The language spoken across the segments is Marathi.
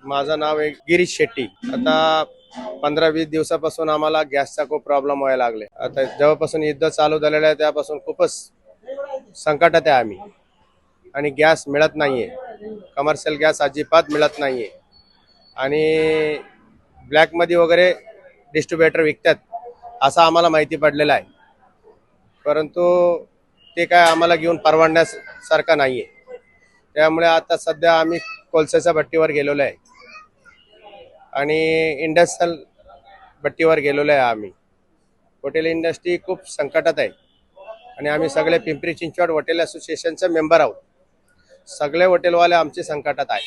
माझं नाव आहे गिरीश शेट्टी। आता 15-20 दिवसापासून आम्हाला गॅसचा खूप प्रॉब्लेम व्हायला लागले। आता जेव्हापासून युद्ध चालू झालेलं आहे त्यापासून खूपच संकटात आहे आम्ही, आणि गॅस मिळत नाहीये। कमर्शियल गॅस अजिबात मिळत नाहीये, आणि ब्लॅक मध्ये वगैरे डिस्ट्रीब्युटर विकतात असं आम्हाला माहिती पडलेलं आहे, परंतु ते काय आम्हाला घेऊन परवडण्यासारखं नाहीये। त्यामुळे आता सध्या आम्ही कोळशाच्या भट्टीवर गेलेलो आहे आणि इंडस्ट्रियल भट्टीवर गेलेलो आहे। आम्ही हॉटेल इंडस्ट्री खूप संकटात आहे, आणि आम्ही सगळे पिंपरी चिंचवड हॉटेल असोसिएशनचे मेंबर आहोत। सगळे हॉटेलवाले आमचे संकटात आहे।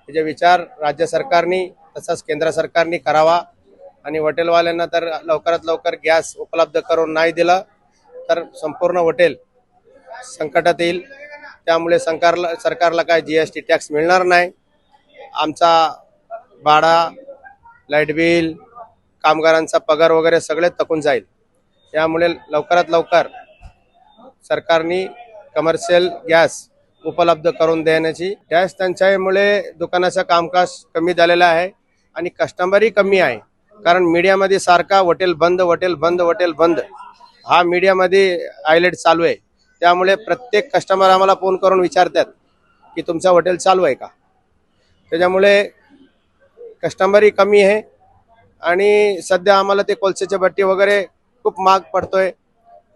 त्याचे विचार राज्य सरकारने तसंच केंद्र सरकारने करावा, आणि हॉटेलवाल्यांना तर लवकरात लवकर गॅस उपलब्ध करून नाही दिला तर संपूर्ण हॉटेल संकटात येईल। त्यामुळे सरकारला काय जीएसटी टॅक्स मिळणार नाही, आमचा भाडा, लाईट बिल, कामगारांचा पगार वगैरे सगळे थकून जाईल। त्यामुळे लवकरात लवकर सरकारने कमर्शियल गॅस उपलब्ध करून देण्याची। गॅस टंचाईमुळे दुकानाचं कामकाज कमी झालेलं आहे आणि कस्टमरही कमी आहे, कारण मीडियामध्ये सारखा हॉटेल बंद हॉटेल बंद हॉटेल बंद हा मीडियामध्ये हायलाइट चालू आहे। त्यामुळे प्रत्येक कस्टमर आम्हाला फोन करून विचारतात की तुमचं हॉटेल चालू आहे का। त्याच्यामुळे कस्टमरही कमी आहे, आणि सध्या आम्हाला ते कोळशाची भट्टी वगैरे खूप महाग पडतोय।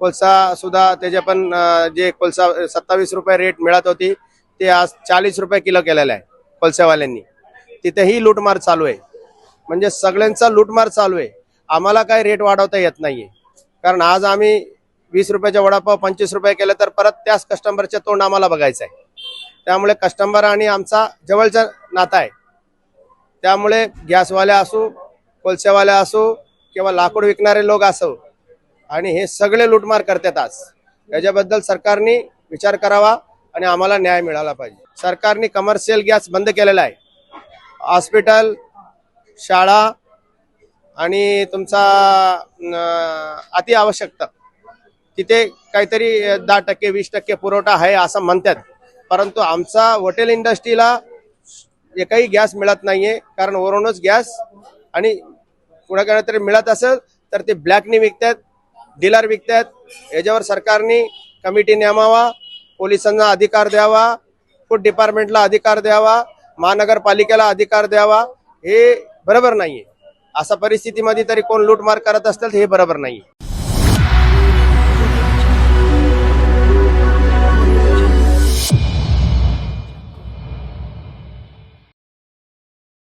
कोळसा सुद्धा त्याचे पण जे कोळसा 27 रुपये रेट मिळत होती ते आज 40 रुपये किलो केलेलं आहे कोळशावाल्यांनी। तिथेही लूटमार चालू आहे, म्हणजे सगळ्यांचा लूटमार चालू आहे। आम्हाला काय रेट वाढवता येत नाहीये, कारण आज आम्ही 20 रुपयाचा वडापाव 25 रुपये केले तर परत त्याच कस्टमरचे तोंड आम्हाला बघायचं आहे। त्यामुळे कस्टमर आणि आमचा जवळचा नाता आहे। त्यामुळे गॅसवाले असो, कोळशावाले असो, किंवा लाकूड विकणारे लोक असो, आणि हे सगळे लूटमार करतात आज। याच्याबद्दल सरकारने विचार करावा आणि आम्हाला न्याय मिळाला पाहिजे। सरकारने कमर्शियल गॅस बंद केलेला आहे। हॉस्पिटल, शाळा आणि तुमचा अति आवश्यकता तिथे काहीतरी 10% 20% पुरवठा आहे असं म्हणतात, परंतु आमचा हॉटेल इंडस्ट्रीला एकही गॅस मिळत नाहीये, कारण वरूनच गॅस आणि कुणाकडे तरी मिळत असेल तर ते ब्लॅकने विकतात, डीलर विकतात। याच्यावर सरकारने कमिटी नेमावा, पोलिसांना अधिकार द्यावा, फूड डिपार्टमेंटला अधिकार द्यावा, महानगरपालिकेला अधिकार द्यावा। हे बरोबर नाहीये। अशा परिस्थितीमध्ये तरी कोण लूटमार करत असतील हे बरोबर नाहीये।